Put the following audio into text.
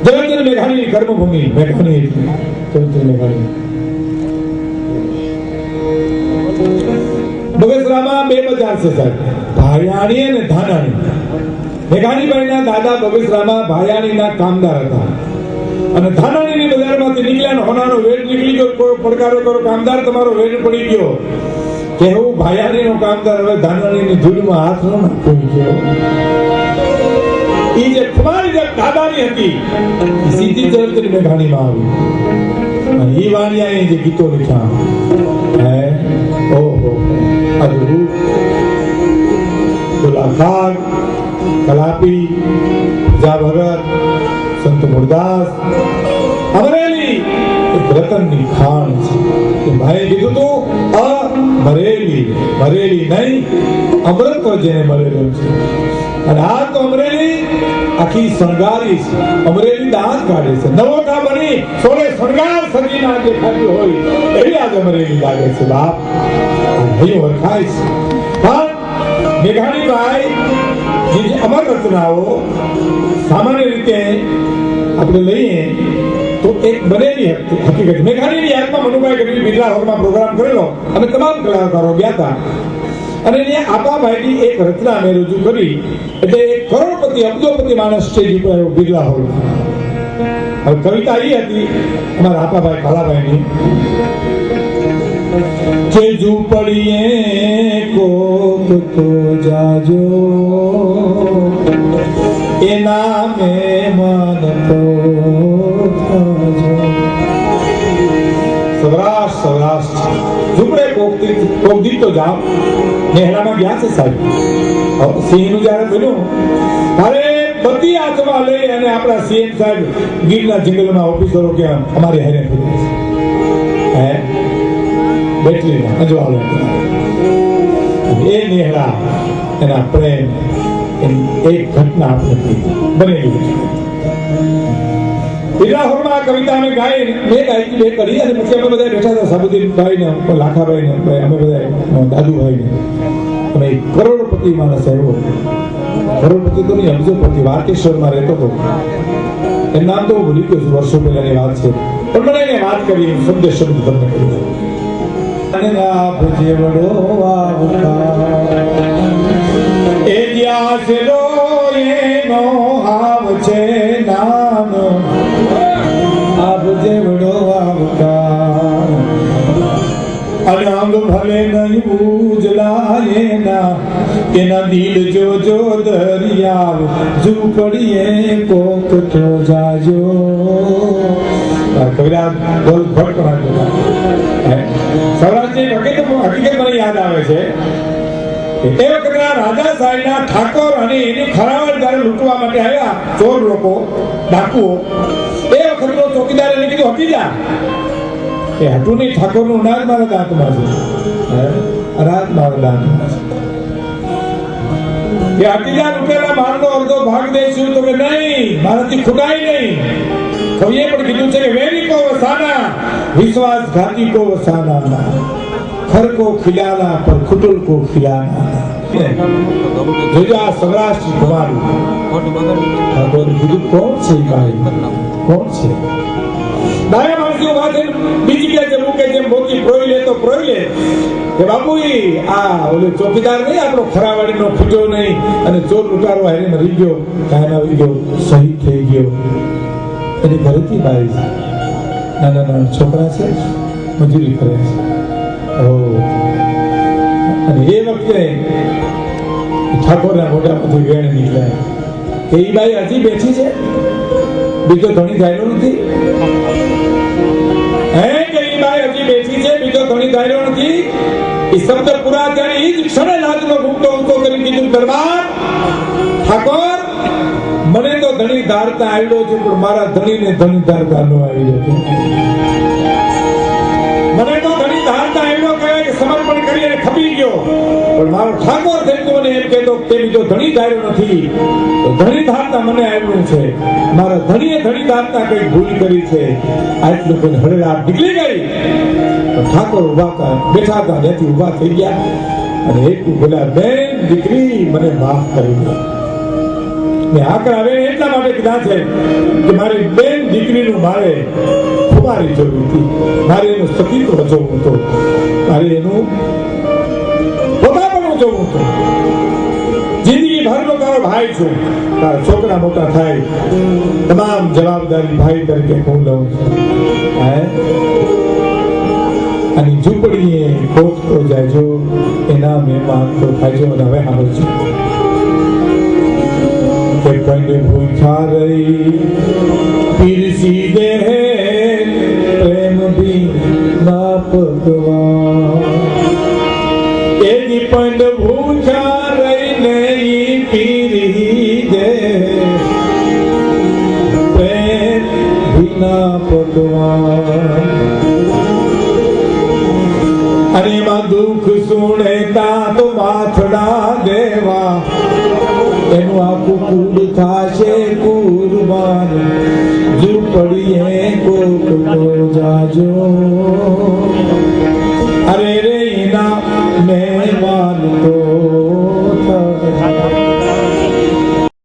જગતની મેઘાણીની કર્મભૂમિ મેઘાણી જગતની મેઘાણી બગસરામાં બે બજાર છે સાહેબ, ભાયાણી અને ધાનાણી. મેઘાણીબાઈના દાદા બગસરામાં ભાયાણીના કામદાર હતા અને ધાનાણીની બજારમાંથી નીકળ્યા હોનાનો વેટ નીકળી ગયો. પડકારો કરો કામદાર તમારો વેટ પડી ગયો. કેવું ભાયાણીનો કામદાર હવે ધાનાણીની ધૂળમાં હાથ ન નાખી ગયો. એ જે તમારી જે દાદાની હતી એ સીધી જગતની મેઘાણીમાં આવી અને એ વાણિયાએ જે ગીતો લખ્યા હે ઓહો અદભુત. કલાકાર કલાપી જા ભગત સંત મુરદાસ અમરેલી એક રતનની ખાણ છે. કે ભાઈ કીધું તું અમરેલી મરેલી નહીં અમૃત જેને મળેલું છે. અને આ તો અમરેલી આખી શણગારી છે. અમરેલી દાંત કાઢે છે. નવોટા બની સોળે શણગાર સજીના દેખાતી હોય એવી આજ અમરેલી લાગે છે બાપ. અહીં ઓળખાય છે. પણ મેઘાણીબાઈ જે અમર રચનાઓ સામાન્ય રીતે આપણે લઈએ તો એક બનેલી હકીકત. મેઘાણીની યાદમાં મનુભાઈ ગઢવી બિરલા હોલમાં પ્રોગ્રામ કરેલો અને તમામ કલાકારો ગયા હતા અને એને આપાભાઈની એક રચના મેં રજૂ કરી એટલે એક કરોડપતિ અબજોપતિ માણસ સ્ટેજ ઉપર આવ્યો બિરલા હોલમાં. હવે કવિતા એ હતી અમારા આપાભાઈ કાલાભાઈની કે ઝૂંપડીએ કોક તો જાજો એના મહેમાન તો થાજો. સૌરાષ્ટ્ર સૌરાષ્ટ્ર ઝૂંપડે કોક દી તો જાઓ. નેહરામાં ગયા છે સાહેબ. સિંહનું જયારે બન્યું ત્યારે બધી હાથમાં લઈ અને આપણા સીએમ સાહેબ ગીરના જંગલમાં ઓફિસરો કે અમારી હારે હે બેટરીમાં અજવાળો એ નેહરા એના પ્રેમ એક ઘટના આપણે બનેલી. બિરલાહોરમાં કવિતા અમે ગાઈ બે કરી અને પછી અમે બધા બેઠા હતા સાબુદ્દીનભાઈ ને લાખાભાઈ ને અમે બધા દાદુભાઈ ને અને કરોડપતિ માણસ આવ્યો. કરોડપતિ તો નહીં અબજોપતિ વાકેશ્વરમાં રહેતો હતો. એનું નામ તો હું ભૂલી ગયો છું, વર્ષો પહેલાની વાત છે પણ મને એને વાત કરી શબ્દ શબ્દ તમને કરી. અને આપ જેવડો આવતા એ જ્યાં છે લો એનો હાવ છે નાનો આપ જેવડો આવતા અને અંગ ભલે નહીં ઉજલાયેના એના દિલ જો દરિયા ઝૂંપડીએ કોક તો જાજો. કવિરાજ બોલ ભટકણા સૌરાષ્ટ્રની હકીકત મને યાદ આવે છે. એ વખતના રાજા સાહેબના ઠાકોર અને એની ખરાવડ જયારે લૂંટવા માટે આવ્યા ચોર લોકો ડાકુઓ એ વખતનો ચોકીદાર એને કીધું હટી જા. એ હતું નહીં ઠાકોરનું અનાજ મારા દાંતમાં છે અનાજ મારા દાંતમાં છે. એ હટી જા લૂંટેલા મારનો અડધો ભાગ દઈશું તો કે નહીં મારાથી ખુદાય નહીં. કવિએ પણ કીધું છે કે વેરી કો વસાના વિશ્વાસઘાતી કો વસાના ખર કો ખિલાના પર ખુટુલ કો ખિલાના. જોજો આ સૌરાષ્ટ્ર કુમાર કીધું કોણ છે ભાઈ કોણ છે? ડાયા માણસો વાતે બીજી કે છે મૂકે છે મોતી પ્રોઈ લે તો પ્રોઈ લે કે બાપુ આ ઓલો ચોકીદાર નહીં આપણો ખરાવાડીનો ખૂટ્યો નહીં અને ચોર લૂંટારો હારે મરી ગયો કાયમ આવી ગયો શહીદ થઈ ગયો. એની ઘરેથી બાઈ નાના નાના છોકરા છે મજૂરી કરે છે. અને એ વખતે ઠાકોરના મોઢામાંથી વેણ નીકળ્યા કે એ બાઈ હજી બેઠી છે બીજો ધણી ધાર્યો નથી. હે કે એ બાઈ હજી બેઠી છે બીજો ધણી ધાર્યો નથી. એ શબ્દ પૂરા કરી એ જ ક્ષણે લાજનો ઘૂંટો ઊંચો કરી કીધું દરબાર ઠાકોર મને તો ધણી ધારતા આવ્યો છે પણ મારા ધણીને ધણી ધારતા ન આવ્યો છે. મને તો ધણી ધારતા આવ્યો કહેવાય કે સમર્પણ કરી અને ખપી ગયો પણ મારો ઠાકોર થઈને મને એમ કહેતો કે બીજો ધણી ધાર્યો નથી તો ધણી ધારતા મને આવ્યું છે. મારા ધણીએ ધણી ધારતા કઈ ભૂલ કરી છે. આટલું કોઈ હળેલાટ નીકળી ગઈ તો ઠાકોર ઉભા હતા બેઠા હતા ત્યાંથી ઉભા થઈ ગયા અને એક બોલ્યા બેન દીકરી મને માફ કરી દો. મેં આકરા આવે એટલા માટે કીધા છે કે મારી બેન દીકરીનું મારે ખુમારી જરૂર હતી, મારે એનું સતીત્વ જોવું હતું, મારે એનું પોતાપણું જોવું હતું. જિંદગી ભરનો તારો ભાઈ છું, તારા છોકરા મોટા થાય તમામ જવાબદારી ભાઈ તરીકે હું લઉં છું. અને ઝૂંપડીએ કોકતો જાયજો, એના મહેમાન તો થાયજો. અને હવે સાંભળજો કે પણ ભૂખ્યા રહી પીરસી દે પ્રેમ ભી ના પકવા. એની પણ ભૂખ્યા રહી નહીં પીરી દે પ્રેમ ભી ના પકવા. અને એમાં દુઃખ સુણેતા તો માથડા દેવા, એનું આખું કુડ થાશે કુરબાન. ઝૂંપડીએ કોક તો જાજો.